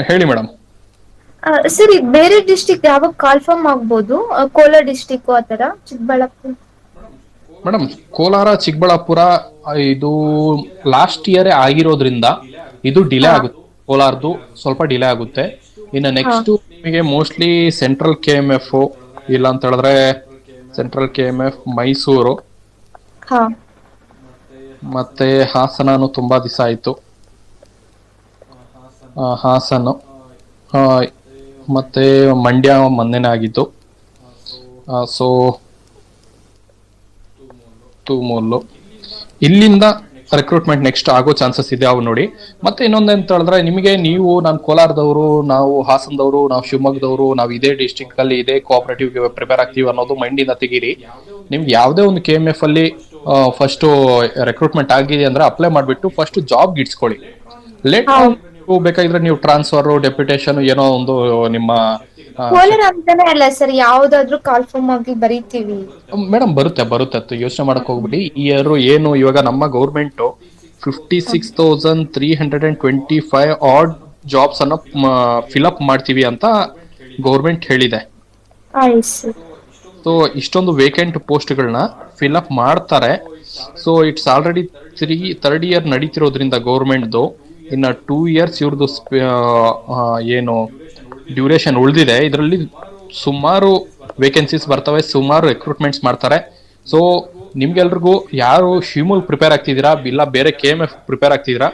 ಹೇಳಿ madam. Sir ಈಗ ಬೇರೆ ಡಿಸ್ಟಿಕ್ ಯಾವಾಗ ಕಾಲ್ಫರ್ಮ್ ಆಗ್ಬೋದು? ಕೋಲಾರ ಡಿಸ್ಟಿಕ್ ಆತರ, ಚಿಕ್ಕಬಳ್ಳಾಪುರ. ಮೇಡಮ್, ಕೋಲಾರ ಚಿಕ್ಕಬಳ್ಳಾಪುರ ಇದು ಲಾಸ್ಟ್ ಇಯರ್ ಆಗಿರೋದ್ರಿಂದ ಇದು ಡಿಲೇ ಹಾ ಆಗುತ್ತೆ. ಕೋಲಾರದು ಸ್ವಲ್ಪ ಡಿಲೇ ಆಗುತ್ತೆ. ಇನ್ನು ಹಾ ನೆಕ್ಸ್ಟ್ ನಿಮಗೆ ಮೋಸ್ಟ್ಲಿ ಸೆಂಟ್ರಲ್ KMF, ಇಲ್ಲ ಅಂತ ಹೇಳಿದ್ರೆ ಸೆಂಟ್ರಲ್ KMF ಮೈಸೂರು, ಹಾ ಮತ್ತೆ ಹಾಸನನು ತುಂಬಾ ದಿವಸ ಆಯ್ತು. ಹಾಸನ, ಆ, ಮತ್ತೆ ಮಂಡ್ಯ ಮೊನ್ನೆನೇ ಆಗಿತ್ತು. ಸೊ ತುಮೂಲು, ಇಲ್ಲಿಂದ ರಿಕ್ರೂಟ್ಮೆಂಟ್ ನೆಕ್ಸ್ಟ್ ಆಗೋ ಚಾನ್ಸಸ್ ಇದೆ ಅವು ನೋಡಿ. ಮತ್ತೆ ಇನ್ನೊಂದಂತ ಹೇಳಿದ್ರೆ ನಿಮಗೆ, ನಾನು ಕೋಲಾರದವರು, ನಾವು ಹಾಸನದವರು, ನಾವು ಶಿವಮೊಗ್ಗದವರು, ನಾವು ಇದೇ ಡಿಸ್ಟಿಕ್ ಅಲ್ಲಿ ಇದೇ ಕೋಆಪರೇಟಿವ್ ಪ್ರಿಪೇರ್ ಆಗ್ತೀವಿ ಅನ್ನೋದು ಮೈಂಡ್ ಇಂದ ತೆಗೀರಿ. ನಿಮ್ಗೆ ಯಾವುದೇ ಒಂದು KMF ಅಲ್ಲಿ ಫಸ್ಟ್ ರೆಕ್ರೂಟ್ಮೆಂಟ್ ಆಗಿದೆ ಅಂದ್ರೆ ಅಪ್ಲೈ ಮಾಡಿಬಿಟ್ಟು ಫಸ್ಟ್ ಜಾಬ್ ಇಡ್ಸ್ಕೊಳ್ಳಿ. ಲೇಟ್ ಹಾ ಬೇಕಾಗಿದ್ರೆ ನೀವು ಟ್ರಾನ್ಸ್ಫರ್, ಡೆಪ್ಯುಟೇಷನ್ ಏನೋ ಒಂದು ನಿಮ್ಮ ಕೋಲಾರ ಅಂತಾನೆ ಅಲ್ಲ ಸರ್, ಯಾವ್ದಾದ್ರು ಕಾಲ್ಫರ್ಮ್ ಆಗಿ ಬರೀತೀವಿ. ಮೇಡಮ್ ಬರುತ್ತೆ ಯೋಚನೆ ಮಾಡಕ್ ಹೋಗ್ಬಿಡಿ. ಈ ಇಯರ್ ಏನು ಇವಾಗ ನಮ್ಮ ಗೌರ್ಮೆಂಟ್ 56,325 ಆಡ್ ಜಾಬ್ಸ್ ಅನ್ನ ಫಿಲ್ಅಪ್ ಮಾಡ್ತೀವಿ ಅಂತ ಗೌರ್ಮೆಂಟ್ ಹೇಳಿದೆ. ಆಯ್ತು. ಸೊ ಇಷ್ಟೊಂದು ವೇಕೆಂಟ್ ಪೋಸ್ಟ್ಗಳನ್ನ ಫಿಲ್ಅಪ್ ಮಾಡ್ತಾರೆ. So it's already third year ನಡೀತಿರೋದ್ರಿಂದ ಗೌರ್ಮೆಂಟ್ದು ಇನ್ನ 2 ಇಯರ್ಸ್ ಇವ್ರದ್ದು ಏನು ಡ್ಯೂರೇಷನ್ ಉಳಿದಿದೆ. ಇದರಲ್ಲಿ ಸುಮಾರು ವೇಕೆನ್ಸೀಸ್ ಬರ್ತವೆ, ಸುಮಾರು ರಿಕ್ರೂಟ್ಮೆಂಟ್ಸ್ ಮಾಡ್ತಾರೆ. ಸೊ ನಿಮ್ಗೆಲ್ರಿಗೂ ಯಾರು ಶಿವಮೊಗ್ಗ ಪ್ರಿಪೇರ್ ಆಗ್ತಿದ್ದೀರಾ, ಇಲ್ಲ ಬೇರೆ KMF ಪ್ರಿಪೇರ್ ಆಗ್ತಿದ್ದೀರಾ,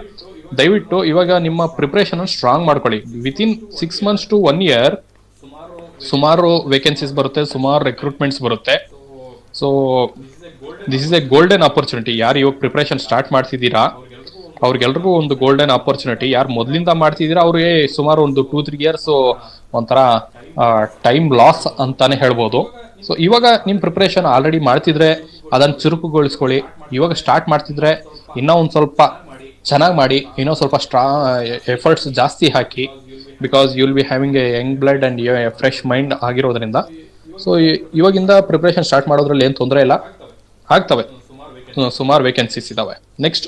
ದಯವಿಟ್ಟು ಇವಾಗ ನಿಮ್ಮ ಪ್ರಿಪರೇಷನ್ ಸ್ಟ್ರಾಂಗ್ ಮಾಡ್ಕೊಳ್ಳಿ. ವಿತಿನ್ 6 months to 1 year ಸುಮಾರು ವೇಕೆನ್ಸೀಸ್ ಬರುತ್ತೆ, ಸುಮಾರು ರಿಕ್ರೂಟ್ಮೆಂಟ್ಸ್ ಬರುತ್ತೆ. So this is A golden opportunity. ಯಾರು ಇವಾಗ ಪ್ರಿಪರೇಷನ್ ಸ್ಟಾರ್ಟ್ ಮಾಡ್ತಿದ್ದೀರಾ ಅವ್ರಿಗೆಲ್ರಿಗೂ ಒಂದು ಗೋಲ್ಡನ್ ಆಪರ್ಚುನಿಟಿ. ಯಾರು ಮೊದಲಿಂದ ಮಾಡ್ತಿದ್ದೀರಾ ಅವ್ರಿಗೆ ಸುಮಾರು ಒಂದು 2-3 years ಒಂಥರ ಟೈಮ್ ಲಾಸ್ ಅಂತಾನೆ ಹೇಳ್ಬೋದು. ಸೊ ಇವಾಗ ನಿಮ್ ಪ್ರಿಪರೇಷನ್ ಆಲ್ರೆಡಿ ಮಾಡ್ತಿದ್ರೆ ಅದನ್ನ ಚುರುಕುಗೊಳಿಸ್ಕೊಳ್ಳಿ. ಇವಾಗ ಸ್ಟಾರ್ಟ್ ಮಾಡ್ತಿದ್ರೆ ಇನ್ನೂ ಒಂದ್ ಸ್ವಲ್ಪ ಚೆನ್ನಾಗಿ ಮಾಡಿ, ಇನ್ನೂ ಸ್ವಲ್ಪ ಎಫರ್ಟ್ಸ್ ಜಾಸ್ತಿ ಹಾಕಿ. Because you will be having a young blood and a fresh mind ಆಗಿರೋದ್ರಿಂದ. ಸೊ ಇವಾಗಿಂದ ಪ್ರಿಪರೇಷನ್ ಸ್ಟಾರ್ಟ್ ಮಾಡೋದ್ರಲ್ಲಿ ಏನು ತೊಂದರೆ ಇಲ್ಲ, ಆಗ್ತವೆ. ಸುಮಾರು ವೇಕೆನ್ಸೀಸ್ ಇದಾವೆ. ನೆಕ್ಸ್ಟ್